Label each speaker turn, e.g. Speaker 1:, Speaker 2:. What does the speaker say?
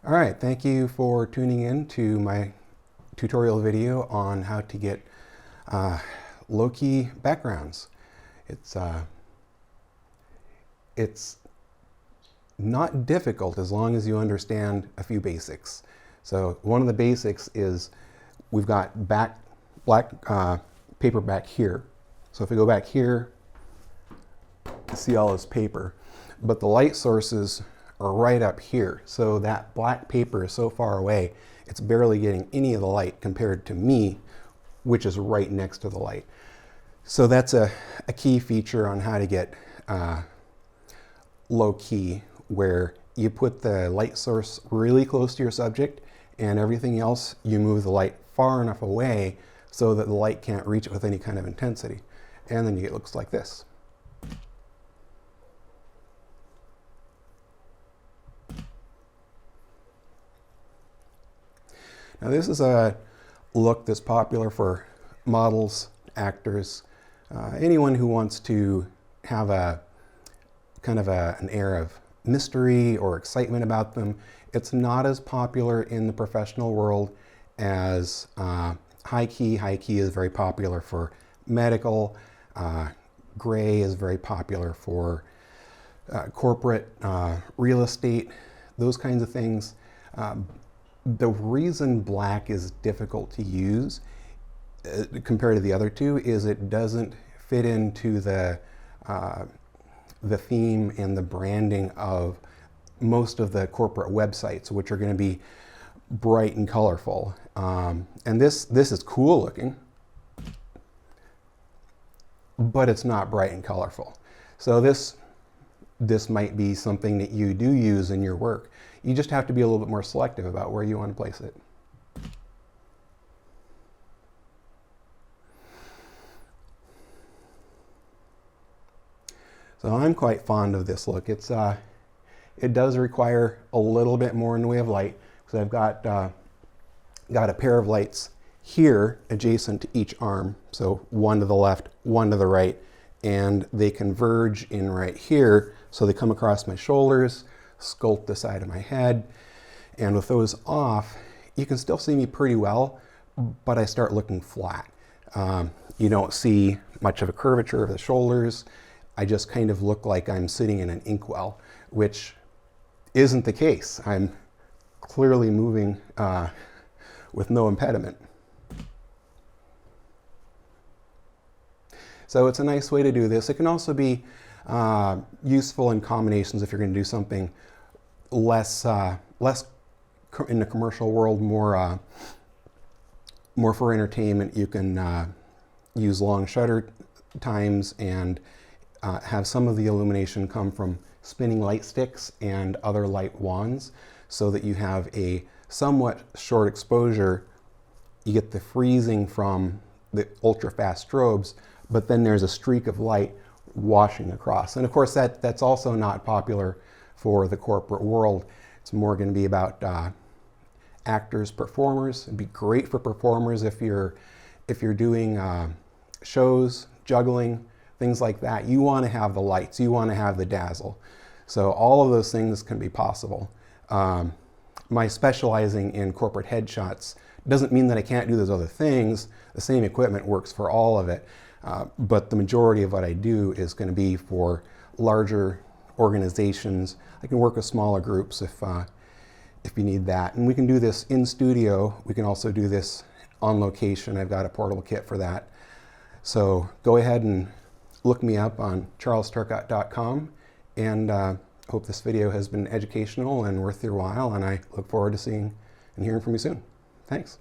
Speaker 1: All right, thank you for tuning in to my tutorial video on how to get low-key backgrounds. It's not difficult as long as you understand a few basics. So one of the basics is we've got black paper back here. So if we go back here, you see all this paper, but the light sources are right up here. So that black paper is so far away, it's barely getting any of the light compared to me, which is right next to the light. So that's a key feature on how to get low key, where you put the light source really close to your subject and everything else, you move the light far enough away so that the light can't reach it with any kind of intensity. And then you get looks like this. Now this is a look that's popular for models, actors, anyone who wants to have a kind of an air of mystery or excitement about them. It's not as popular in the professional world as high key. High key is very popular for medical. Gray is very popular for corporate real estate, those kinds of things. The reason black is difficult to use compared to the other two is it doesn't fit into the theme and the branding of most of the corporate websites, which are going to be bright and colorful. And this is cool looking, but it's not bright and colorful. So this might be something that you do use in your work. You just have to be a little bit more selective about where you want to place it. So I'm quite fond of this look. It does require a little bit more in the way of light, because I've got a pair of lights here adjacent to each arm. So one to the left, one to the right, and they converge in right here. So they come across my shoulders, sculpt the side of my head. And with those off, you can still see me pretty well, but I start looking flat. You don't see much of a curvature of the shoulders. I just kind of look like I'm sitting in an inkwell, which isn't the case. I'm clearly moving with no impediment. So it's a nice way to do this. It can also be useful in combinations if you're going to do something less in the commercial world, more for entertainment. You can use long shutter times and have some of the illumination come from spinning light sticks and other light wands, so that you have a somewhat short exposure. You get the freezing from the ultra fast strobes, but then there's a streak of light washing across. And of course that's also not popular for the corporate world. It's more going to be about actors, performers. It'd be great for performers if you're doing shows, juggling, things like that. You want to have the lights, you want to have the dazzle. So all of those things can be possible. My specializing in corporate headshots doesn't mean that I can't do those other things. The same equipment works for all of it. But the majority of what I do is going to be for larger organizations. I can work with smaller groups if you need that. And we can do this in studio. We can also do this on location. I've got a portable kit for that. So go ahead and look me up on charlesturcott.com, and hope this video has been educational and worth your while, and I look forward to seeing and hearing from you soon. Thanks.